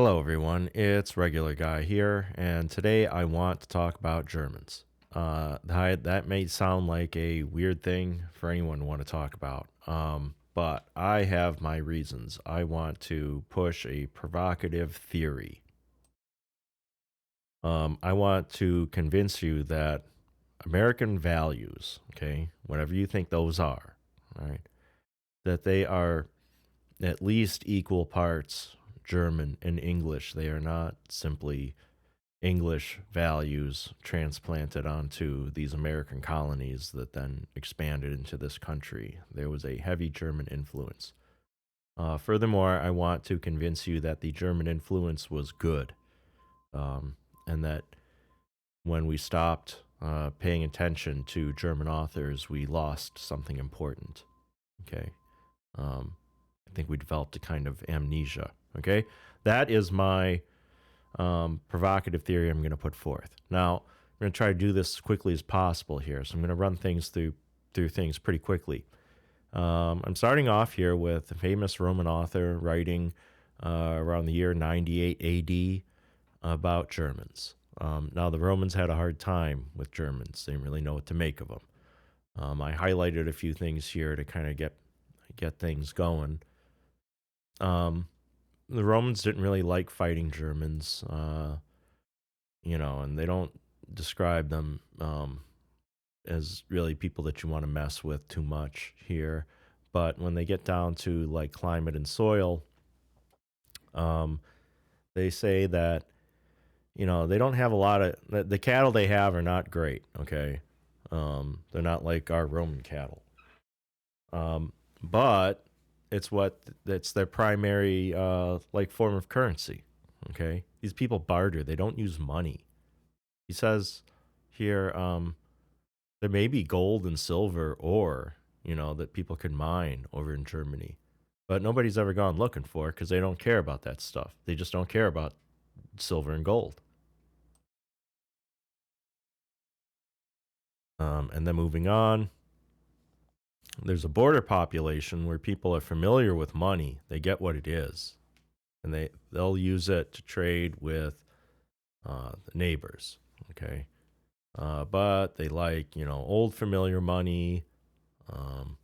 Hello, everyone. It's Regular Guy here, and today I want to talk about Germans. That may sound like a weird thing for anyone to want to talk about, but I have my reasons. I want to push a provocative theory. I want to convince you that American values, okay, whatever you think those are, all right, that they are at least equal parts German and English. They are not simply English values transplanted onto these American colonies that then expanded into this country. There was a heavy German influence. Furthermore, I want to convince you that the German influence was good, um, and that when we stopped paying attention to German authors, we lost something important. Okay. Um, I think we developed a kind of amnesia. Okay. That is my provocative theory I'm going to put forth. Now, I'm going to try to do this as quickly as possible here. So I'm going to run things through things pretty quickly. I'm starting off here with a famous Roman author writing around the year 98 AD about Germans. Now, the Romans had a hard time with Germans. They didn't really know what to make of them. I highlighted a few things here to kind of get things going. The Romans didn't really like fighting Germans, and they don't describe them as really people that you want to mess with too much here. But when they get down to like climate and soil, um, they say that they don't have a lot of the cattle they have are not great. Okay, they're not like our Roman cattle. But it's their primary like form of currency. Okay, these people barter. They don't use money. He says here, there may be gold and silver ore, that people can mine over in Germany, but nobody's ever gone looking for it because they don't care about that stuff. They just don't care about silver and gold. And then moving on, there's a border population where people are familiar with money. They get what it is, and they'll use it to trade with the neighbors. Okay, but they like old familiar money, um,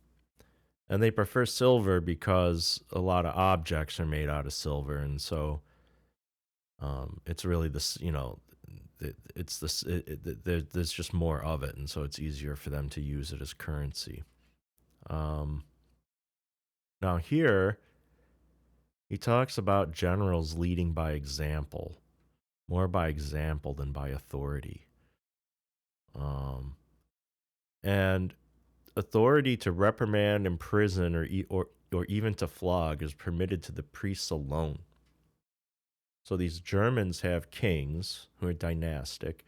and they prefer silver because a lot of objects are made out of silver, and so it's really this it's this there's just more of it, and so it's easier for them to use it as currency. Um, Now here he talks about generals leading by example, more by example than by authority. Um, and authority to reprimand, imprison, or even to flog is permitted to the priests alone. So these Germans have kings who are dynastic,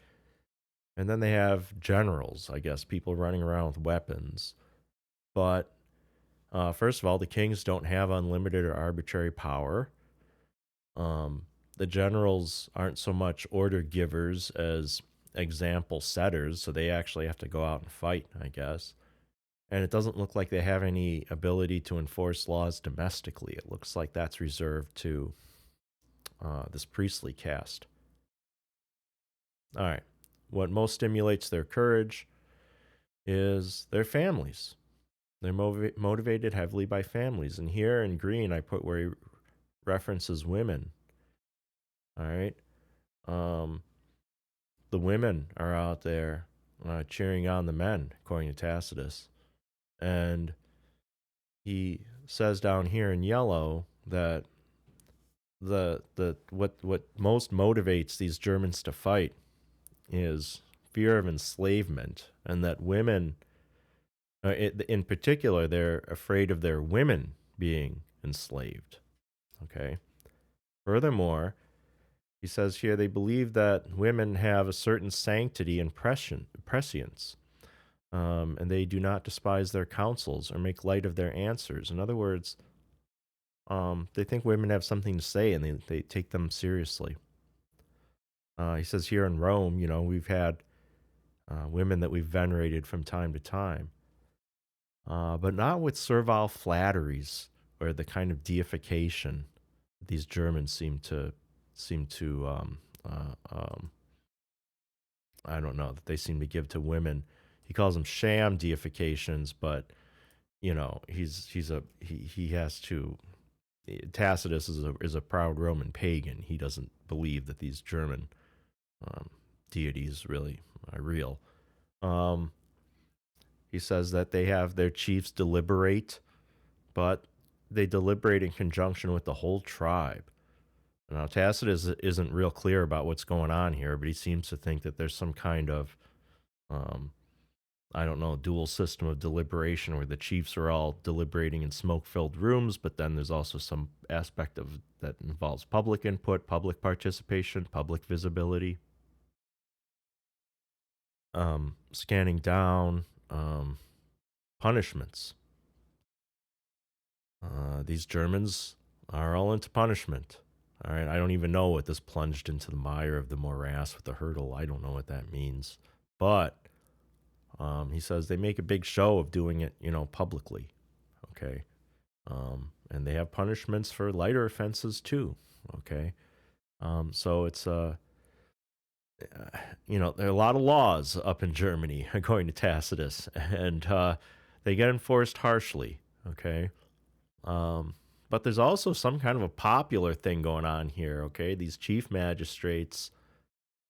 and then they have generals, I guess, people running around with weapons. But first of all, the kings don't have unlimited or arbitrary power. The generals aren't so much order givers as example setters, so they actually have to go out and fight, I guess. And it doesn't look like they have any ability to enforce laws domestically. It looks like that's reserved to this priestly caste. All right. What most stimulates their courage is their families. They're motivated heavily by families. And here in green, I put where he references women. All right. Um, the women are out there cheering on the men, according to Tacitus. And he says down here in yellow that what most motivates these Germans to fight is fear of enslavement, and that women, in particular, they're afraid of their women being enslaved. Okay. Furthermore, he says here they believe that women have a certain sanctity and prescience, and they do not despise their counsels or make light of their answers. In other words, they think women have something to say and they take them seriously. He says here in Rome, we've had women that we've venerated from time to time, but not with servile flatteries or the kind of deification these Germans seem to seem to I don't know, that they seem to give to women. He calls them sham deifications, but he has to. Tacitus is a proud Roman pagan. He doesn't believe that these German um, deities really are real. Um, he says that they have their chiefs deliberate, but they deliberate in conjunction with the whole tribe. Now, Tacitus isn't real clear about what's going on here, but he seems to think that there's some kind of, um, I don't know, dual system of deliberation where the chiefs are all deliberating in smoke-filled rooms, but then there's also some aspect of that involves public input, public participation, public visibility. Scanning down, punishments. These Germans are all into punishment. All right, I don't even know what this plunged into the mire of the morass with the hurdle. I don't know what that means. But he says they make a big show of doing it, publicly. Okay. And they have punishments for lighter offenses too. Okay. So it's, there are a lot of laws up in Germany, according to Tacitus, and they get enforced harshly. Okay. But there's also some kind of a popular thing going on here, okay? These chief magistrates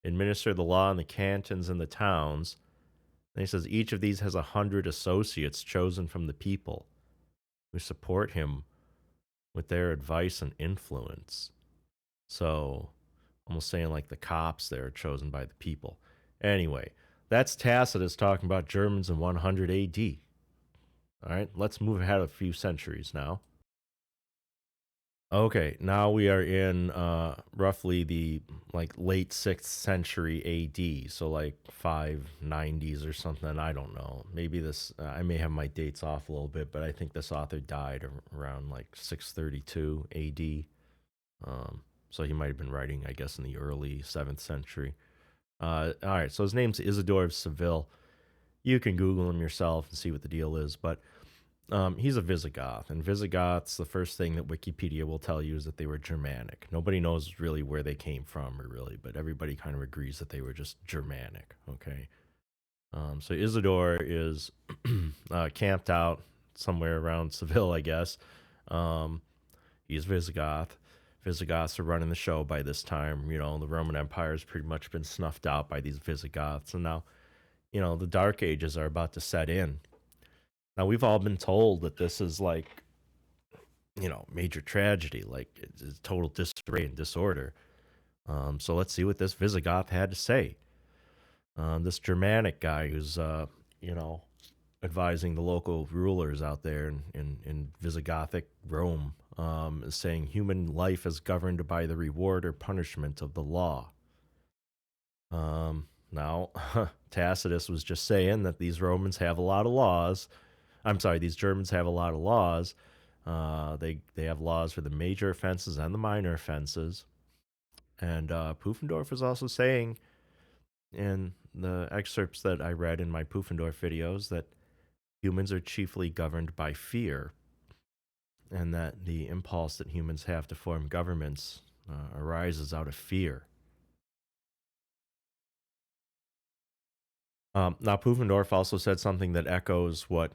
administer the law in the cantons and the towns. And he says each of these has 100 associates chosen from the people who support him with their advice and influence. So, almost saying like the cops there are chosen by the people. Anyway, that's Tacitus talking about Germans in 100 AD. All right, let's move ahead a few centuries now. Okay, now we are in roughly the late 6th century AD, so like 590s or something. I don't know. Maybe this I may have my dates off a little bit, but I think this author died around like 632 AD. So he might have been writing, I guess, in the early 7th century. All right, so his name's Isidore of Seville. You can Google him yourself and see what the deal is, but he's a Visigoth, and Visigoths, the first thing that Wikipedia will tell you is that they were Germanic. Nobody knows really where they came from, but everybody kind of agrees that they were just Germanic, okay? So Isidore is camped out somewhere around Seville, I guess. He's Visigoth. Visigoths are running the show by this time. The Roman Empire has pretty much been snuffed out by these Visigoths, and now, the Dark Ages are about to set in. Now, we've all been told that this is like, major tragedy, like it's total disarray and disorder. So let's see what this Visigoth had to say. This Germanic guy who's, advising the local rulers out there in Visigothic Rome, is saying human life is governed by the reward or punishment of the law. Now, Tacitus was just saying that these Romans have a lot of laws. These Germans have a lot of laws. They have laws for the major offenses and the minor offenses. And Pufendorf was also saying in the excerpts that I read in my Pufendorf videos that humans are chiefly governed by fear, and that the impulse that humans have to form governments arises out of fear. Now, Pufendorf also said something that echoes what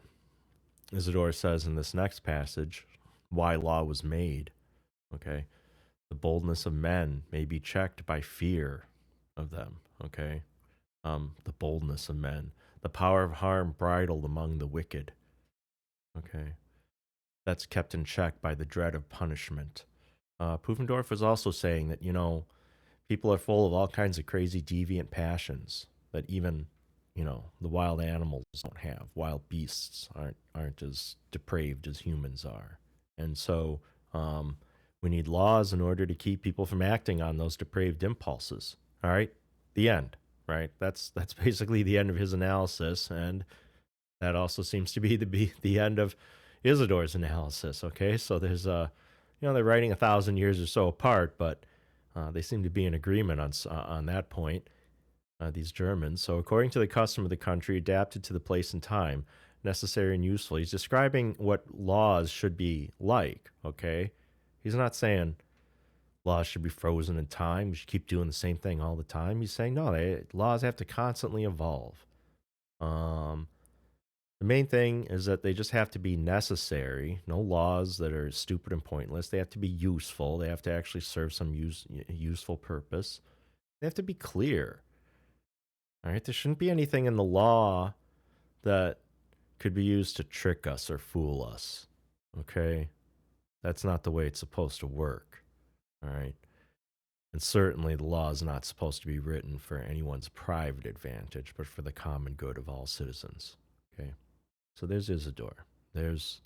Isidore says in this next passage, why law was made. Okay. The boldness of men may be checked by fear of them. Okay. The boldness of men, the power of harm bridled among the wicked. Okay. That's kept in check by the dread of punishment. Pufendorf was also saying that, people are full of all kinds of crazy deviant passions that even the wild animals don't have. Wild beasts aren't as depraved as humans are. And so we need laws in order to keep people from acting on those depraved impulses. All right? The end, right? That's basically the end of his analysis, and that also seems to be the end of Isidore's analysis, okay? So there's they're writing 1,000 years or so apart, but they seem to be in agreement on that point. These Germans. So according to the custom of the country, adapted to the place and time, necessary and useful. He's describing what laws should be like, okay? He's not saying, laws should be frozen in time. We should keep doing the same thing all the time. He's saying no, laws have to constantly evolve. Um, the main thing is that they just have to be necessary. No laws that are stupid and pointless. They have to be useful. They have to actually serve some useful purpose. They have to be clear. All right, there shouldn't be anything in the law that could be used to trick us or fool us. Okay, that's not the way it's supposed to work. All right. And certainly the law is not supposed to be written for anyone's private advantage, but for the common good of all citizens. Okay. So there's Isidore. There's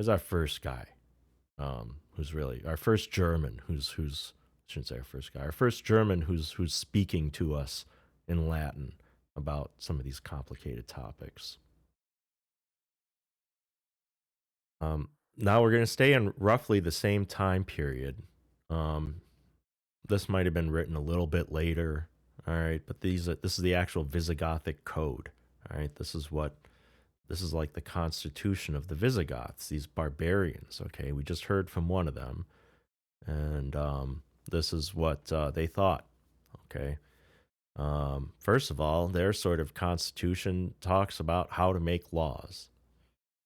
our first guy, who's really our first German, who's I shouldn't say our first guy, our first German who's speaking to us in Latin about some of these complicated topics. Now we're going to stay in roughly the same time period. This might have been written a little bit later, all right, but this is the actual Visigothic code, all right. This is like the constitution of the Visigoths, these barbarians. Okay, we just heard from one of them, and this is what they thought. Okay, first of all, their sort of constitution talks about how to make laws.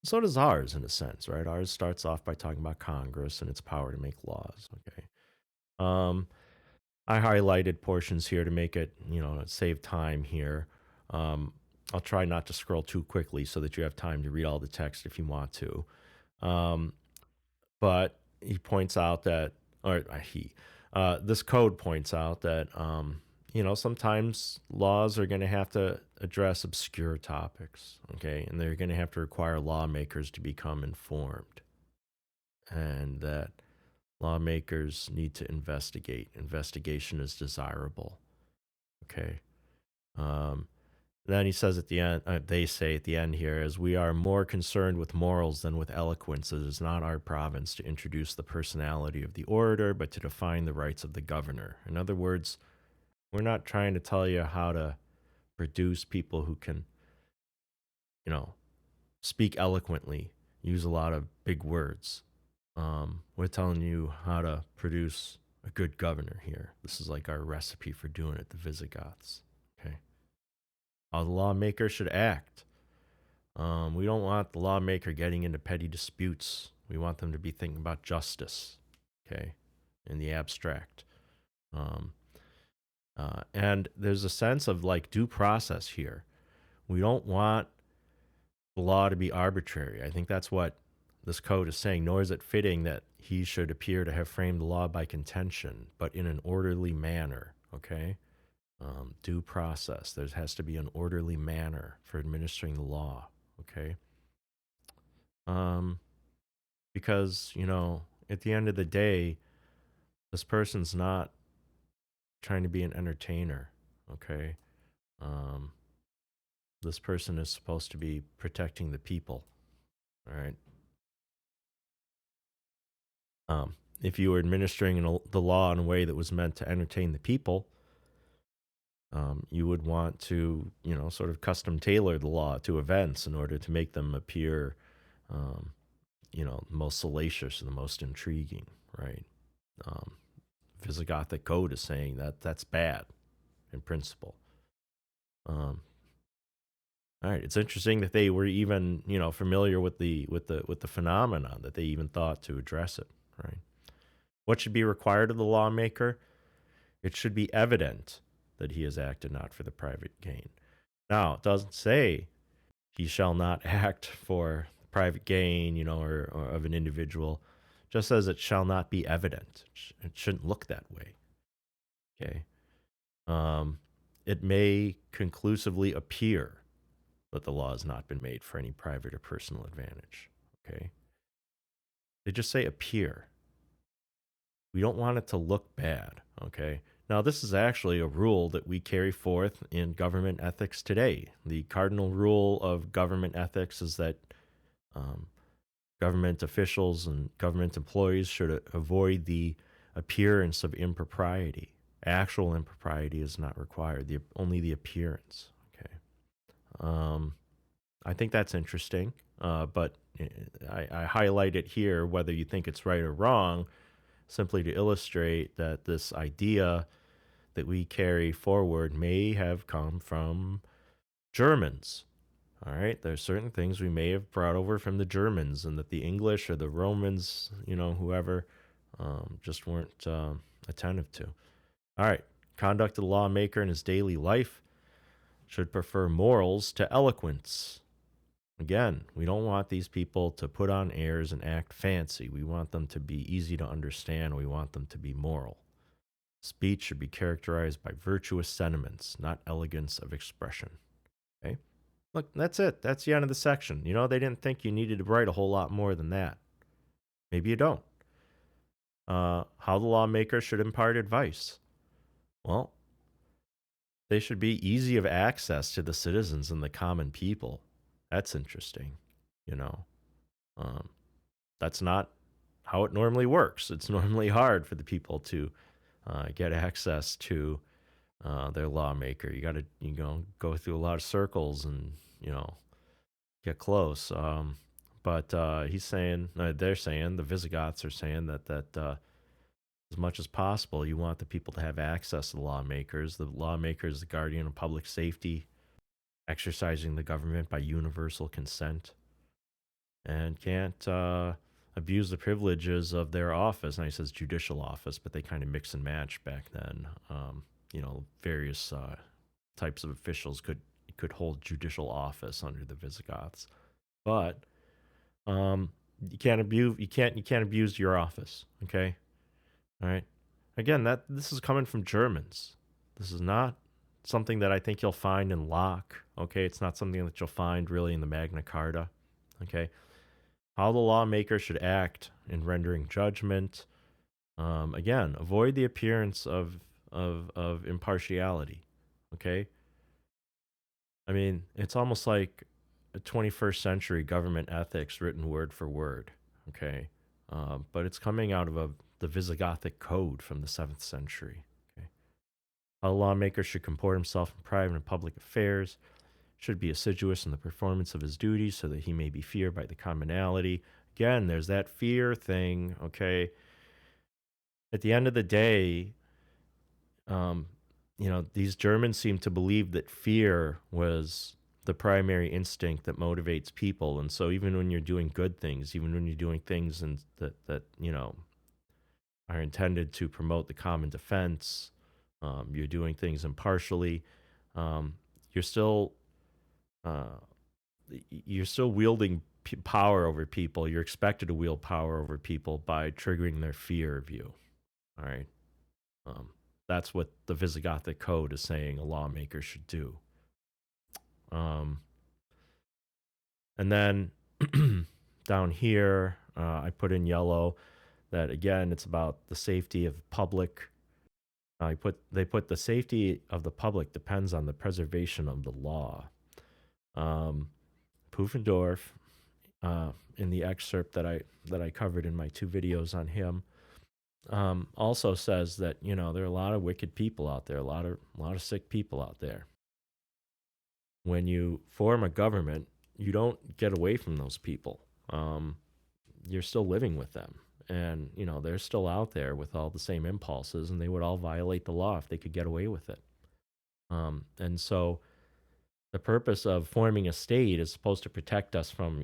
So does ours, in a sense, right? Ours starts off by talking about Congress and its power to make laws. Okay. I highlighted portions here to make it, save time here. I'll try not to scroll too quickly so that you have time to read all the text if you want to. But he points out that, this code points out that, sometimes laws are going to have to address obscure topics, okay? And they're going to have to require lawmakers to become informed. And that lawmakers need to investigate. Investigation is desirable. Okay. Then he says at the end, they say at the end here, as we are more concerned with morals than with eloquence, it is not our province to introduce the personality of the orator, but to define the rights of the governor. In other words, we're not trying to tell you how to produce people who can, speak eloquently, use a lot of big words. We're telling you how to produce a good governor here. This is like our recipe for doing it, the Visigoths. Okay. How the lawmaker should act. We don't want the lawmaker getting into petty disputes. We want them to be thinking about justice, okay, in the abstract. And there's a sense of like due process here. We don't want the law to be arbitrary. I think that's what this code is saying, nor is it fitting that he should appear to have framed the law by contention, but in an orderly manner, okay? Due process. There has to be an orderly manner for administering the law, okay? Because, at the end of the day, this person's not trying to be an entertainer, okay? This person is supposed to be protecting the people, all right? If you were administering the law in a way that was meant to entertain the people, you would want to, sort of custom tailor the law to events in order to make them appear, most salacious and the most intriguing, right? Visigothic code is saying that that's bad in principle. All right, it's interesting that they were even, familiar with the phenomenon, that they even thought to address it, right? What should be required of the lawmaker? It should be evident that he has acted not for the private gain. Now, it doesn't say he shall not act for private gain, or of an individual. It just says it shall not be evident. It shouldn't look that way. Okay. It may conclusively appear that the law has not been made for any private or personal advantage. Okay. They just say appear. We don't want it to look bad. Okay. Now, this is actually a rule that we carry forth in government ethics today. The cardinal rule of government ethics is that government officials and government employees should avoid the appearance of impropriety. Actual impropriety is not required, only the appearance. Okay. I think that's interesting, but I highlight it here, whether you think it's right or wrong, simply to illustrate that this idea that we carry forward may have come from Germans. All right, there's certain things we may have brought over from the Germans, and that the English or the Romans, whoever, just weren't attentive to. All right, conduct of the lawmaker in his daily life should prefer morals to eloquence. Again, we don't want these people to put on airs and act fancy. We want them to be easy to understand. We want them to be moral. Speech should be characterized by virtuous sentiments, not elegance of expression. Okay? Look, that's it. That's the end of the section. They didn't think you needed to write a whole lot more than that. Maybe you don't. How the lawmaker should impart advice. Well, they should be easy of access to the citizens and the common people. That's interesting. That's not how it normally works. It's normally hard for the people to get access to their lawmaker. You got to go through a lot of circles and get close. But he's saying, they're saying, the Visigoths are saying that as much as possible, you want the people to have access to the lawmakers. The lawmaker is the guardian of public safety, exercising the government by universal consent, and can't abuse the privileges of their office. And he says judicial office, but they kind of mix and match back then. Various types of officials could hold judicial office under the Visigoths, but you can't abuse your office. Okay, all right. Again, this is coming from Germans. This is not something that I think you'll find in Locke. Okay, it's not something that you'll find really in the Magna Carta. Okay, how the lawmaker should act in rendering judgment. Again, avoid the appearance of impartiality. Okay, I mean, it's almost like a 21st century government ethics written word for word. Okay, but it's coming out of the Visigothic code from the 7th century. Okay, how the lawmaker should comport himself in private and public affairs, should be assiduous in the performance of his duties so that he may be feared by the commonality. Again, there's that fear thing. Okay, at the end of the day, these Germans seem to believe that fear was the primary instinct that motivates people. And so even when you're doing good things, even when you're doing things that are intended to promote the common defense, you're doing things impartially, you're still wielding power over people. You're expected to wield power over people by triggering their fear of you. All right. That's what the Visigothic Code is saying a lawmaker should do. And then down here, I put in yellow that, again, it's about the safety of public. They put the safety of the public depends on the preservation of the law. Pufendorf, in the excerpt that I covered in my 2 videos on him, also says that there are a lot of wicked people out there, a lot of sick people out there. When you form a government, you don't get away from those people. You're still living with them, and they're still out there with all the same impulses, and they would all violate the law if they could get away with it. And so the purpose of forming a state is supposed to protect us from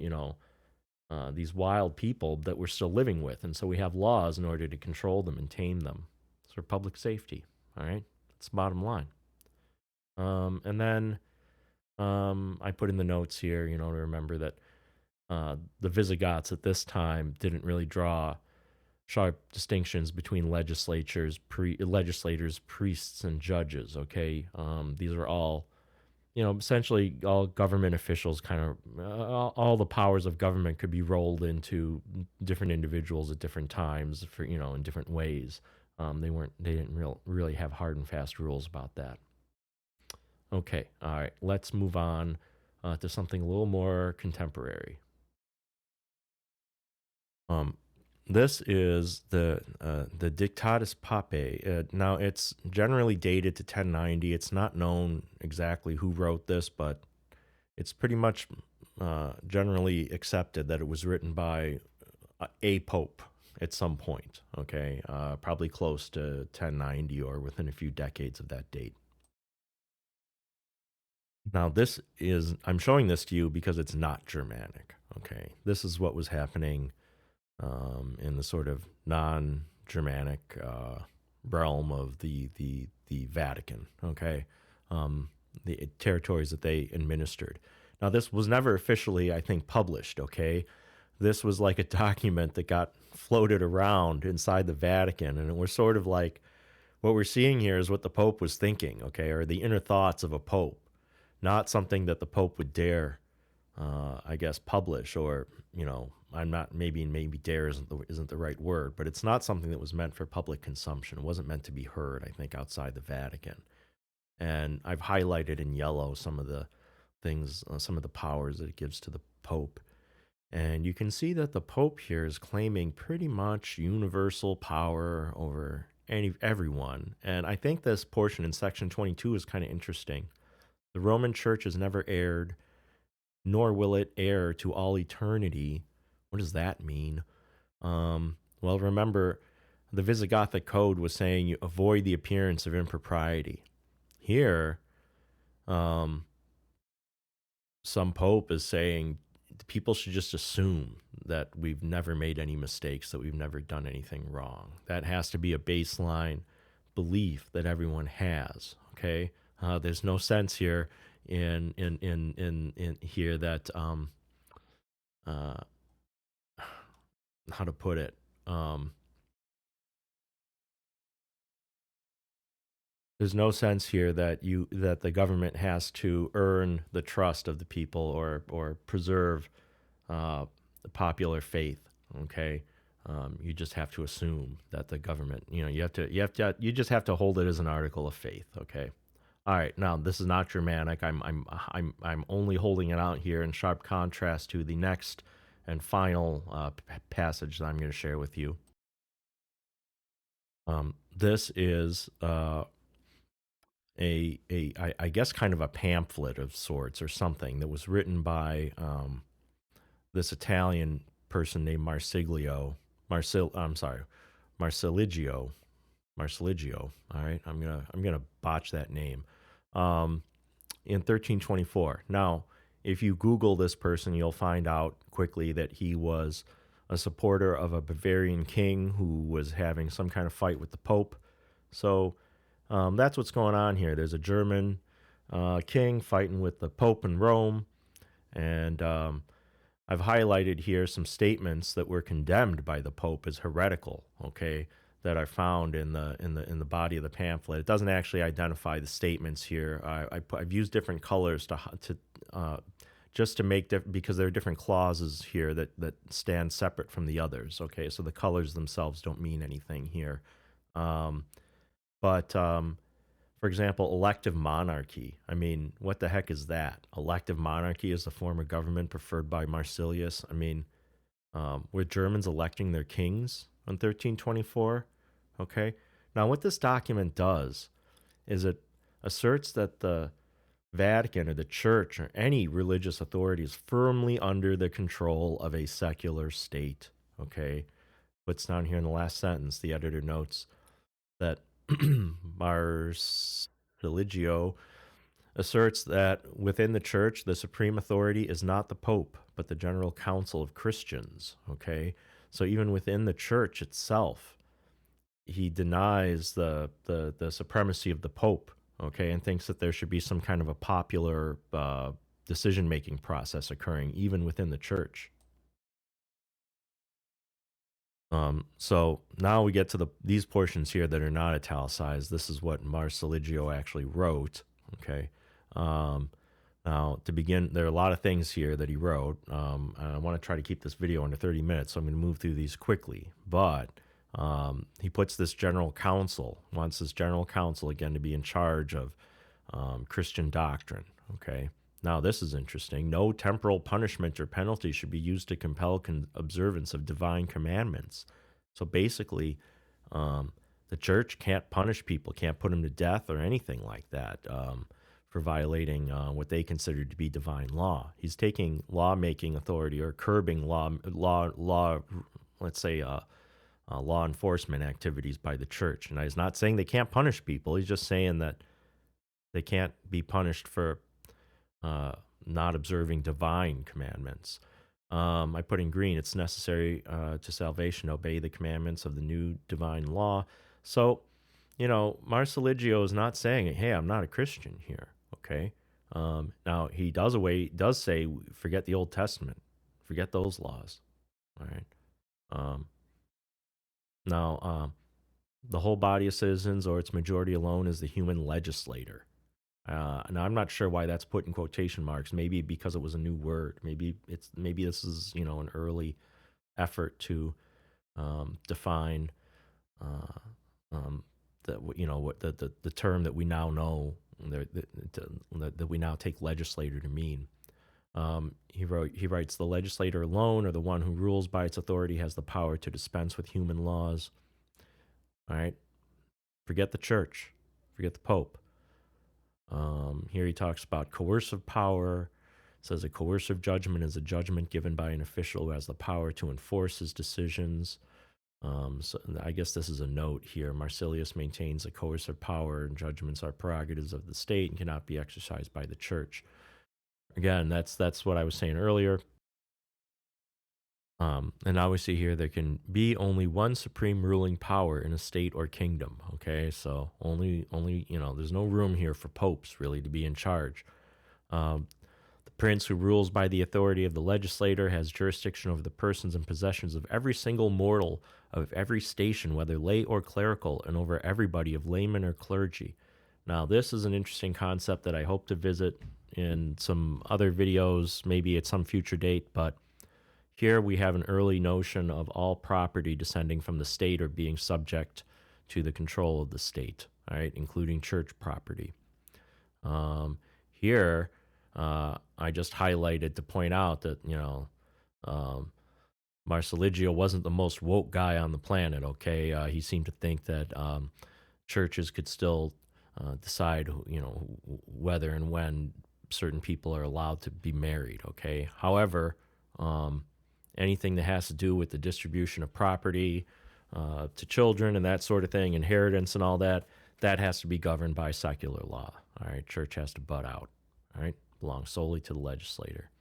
these wild people that we're still living with. And so we have laws in order to control them and tame them. It's for public safety. All right. That's the bottom line. And then I put in the notes here, to remember that the Visigoths at this time didn't really draw sharp distinctions between legislators, priests, and judges. Okay. These are all essentially all government officials. Kind of all the powers of government could be rolled into different individuals at different times for in different ways. They didn't really have hard and fast rules about that. Okay, all right, let's move on to something a little more contemporary. This is the Dictatus Papae. Now, it's generally dated to 1090. It's not known exactly who wrote this, but it's pretty much generally accepted that it was written by a pope, at some point, okay? Probably close to 1090 or within a few decades of that date. Now, I'm showing this to you because it's not Germanic, okay? This is what was happening in the sort of non-Germanic realm of the Vatican, okay? The territories that they administered. Now, this was never officially, I think, published, okay? This was like a document that got floated around inside the Vatican, and it was sort of like what we're seeing here is what the Pope was thinking, okay, or the inner thoughts of a Pope, not something that the Pope would dare, I guess, publish, or I'm not maybe dare isn't the right word, but it's not something that was meant for public consumption. It wasn't meant to be heard, I think, outside the Vatican. And I've highlighted in yellow some of the things, some of the powers that it gives to the Pope. And you can see that the Pope here is claiming pretty much universal power over everyone. And I think this portion in section 22 is kind of interesting. The Roman Church has never erred, nor will it err to all eternity. What does that mean? Well, remember, the Visigothic Code was saying you avoid the appearance of impropriety. Here, some Pope is saying people should just assume that we've never made any mistakes, that we've never done anything wrong. That has to be a baseline belief that everyone has. Okay, there's no sense here in here that how to put it. There's no sense here that the government has to earn the trust of the people or preserve the popular faith. Okay, you just have to assume that the government, you just have to hold it as an article of faith. Okay, all right. Now this is not Germanic. I'm only holding it out here in sharp contrast to the next and final passage that I'm going to share with you. This is I guess kind of a pamphlet of sorts or something that was written by this Italian person named Marsiglio. Marsiligio. Marsiligio. All right, I'm gonna botch that name. In 1324. Now, if you Google this person, you'll find out quickly that he was a supporter of a Bavarian king who was having some kind of fight with the Pope. So that's what's going on here. There's a German king fighting with the Pope in Rome, and I've highlighted here some statements that were condemned by the Pope as heretical. Okay, that are found in the body of the pamphlet. It doesn't actually identify the statements here. I've used different colors to just to make because there are different clauses here that stand separate from the others. Okay, so the colors themselves don't mean anything here. But for example, elective monarchy. I mean, what the heck is that? Elective monarchy is the form of government preferred by Marsilius. I mean, were Germans electing their kings on 1324? Okay. Now, what this document does is it asserts that the Vatican or the Church or any religious authority is firmly under the control of a secular state. Okay. What's down here in the last sentence, the editor notes that Marsiligio asserts that within the Church, the supreme authority is not the Pope, but the General Council of Christians. Okay. So even within the Church itself, he denies the supremacy of the Pope, okay, and thinks that there should be some kind of a popular decision-making process occurring even within the Church. So now we get to these portions here that are not italicized. This is what Marsiligio actually wrote, okay. Now, to begin, there are a lot of things here that he wrote. And I want to try to keep this video under 30 minutes, so I'm going to move through these quickly. But he puts this general council, wants this general council, again, to be in charge of Christian doctrine, okay? Now, this is interesting. No temporal punishment or penalty should be used to compel observance of divine commandments. So basically, the Church can't punish people, can't put them to death or anything like that. For violating what they consider to be divine law. He's taking lawmaking authority or curbing law. Let's say law enforcement activities by the church. And he's not saying they can't punish people. He's just saying that they can't be punished for not observing divine commandments. I put in green, it's necessary to salvation to obey the commandments of the new divine law. So, Marsiligio is not saying, hey, I'm not a Christian here, okay? Now, he does say, forget the Old Testament. Forget those laws, all right? Now, the whole body of citizens or its majority alone is the human legislator. Now, I'm not sure why that's put in quotation marks. Maybe because it was a new word. Maybe this is an early effort to define the term that we now know that we now take legislator to mean. He writes, the legislator alone, or the one who rules by its authority, has the power to dispense with human laws. All right, forget the church, forget the Pope. Here he talks about coercive power. It says a coercive judgment is a judgment given by an official who has the power to enforce his decisions. So I guess this is a note here. Marsilius maintains a coercive power and judgments are prerogatives of the state and cannot be exercised by the church. Again, that's what I was saying earlier. And now we see here there can be only one supreme ruling power in a state or kingdom. Okay, so only there's no room here for popes really to be in charge. The prince who rules by the authority of the legislator has jurisdiction over the persons and possessions of every single mortal of every station, whether lay or clerical, and over everybody of laymen or clergy. Now, this is an interesting concept that I hope to visit in some other videos, maybe at some future date, but here we have an early notion of all property descending from the state or being subject to the control of the state, all right, including church property. Here, I just highlighted to point out that, Marsiligio wasn't the most woke guy on the planet, okay? He seemed to think that churches could still decide, whether and when certain people are allowed to be married, okay? However, anything that has to do with the distribution of property to children and that sort of thing, inheritance and all that, that has to be governed by secular law, all right? Church has to butt out, all right? Belongs solely to the legislator.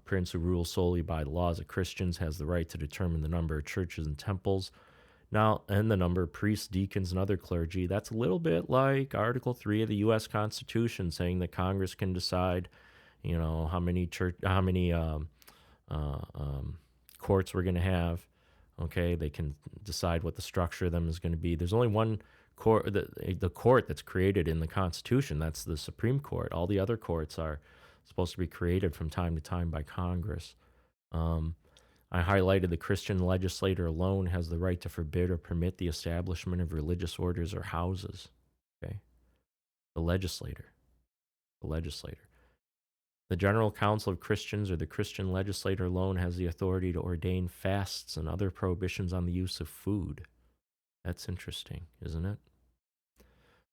Prince who rules solely by the laws of Christians has the right to determine the number of churches and temples. Now, and the number of priests, deacons, and other clergy. That's a little bit like Article 3 of the U.S. Constitution, saying that Congress can decide, how many courts we're going to have. Okay, they can decide what the structure of them is going to be. There's only one court, the court that's created in the Constitution. That's the Supreme Court. All the other courts are supposed to be created from time to time by Congress. I highlighted the Christian legislator alone has the right to forbid or permit the establishment of religious orders or houses. Okay, the legislator. The General Council of Christians or the Christian legislator alone has the authority to ordain fasts and other prohibitions on the use of food. That's interesting, isn't it?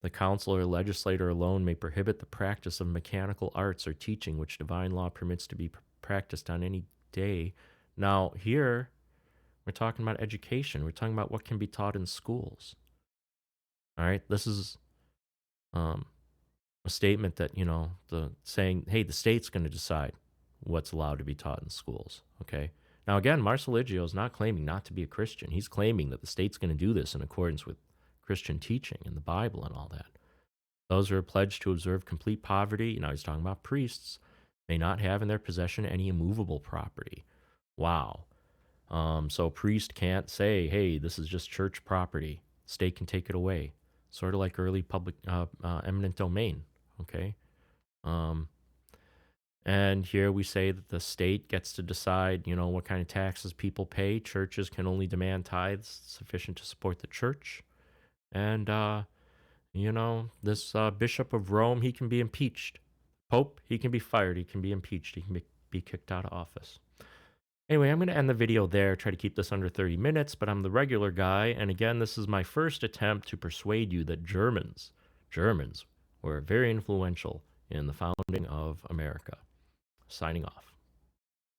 The council or legislator alone may prohibit the practice of mechanical arts or teaching which divine law permits to be practiced on any day. Now, here, we're talking about education. We're talking about what can be taught in schools. All right, this is a statement that, saying, hey, the state's going to decide what's allowed to be taught in schools, okay? Now, again, Marsiligio is not claiming not to be a Christian. He's claiming that the state's going to do this in accordance with Christian teaching and the Bible and all that. Those who are pledged to observe complete poverty, he's talking about priests, may not have in their possession any immovable property. Wow. So a priest can't say, hey, this is just church property. State can take it away. Sort of like early public eminent domain, okay? And here we say that the state gets to decide, what kind of taxes people pay. Churches can only demand tithes sufficient to support the church. And, this Bishop of Rome, he can be impeached. Pope, he can be fired. He can be impeached. He can be kicked out of office. Anyway, I'm going to end the video there, try to keep this under 30 minutes, but I'm the regular guy. And again, this is my first attempt to persuade you that Germans were very influential in the founding of America. Signing off.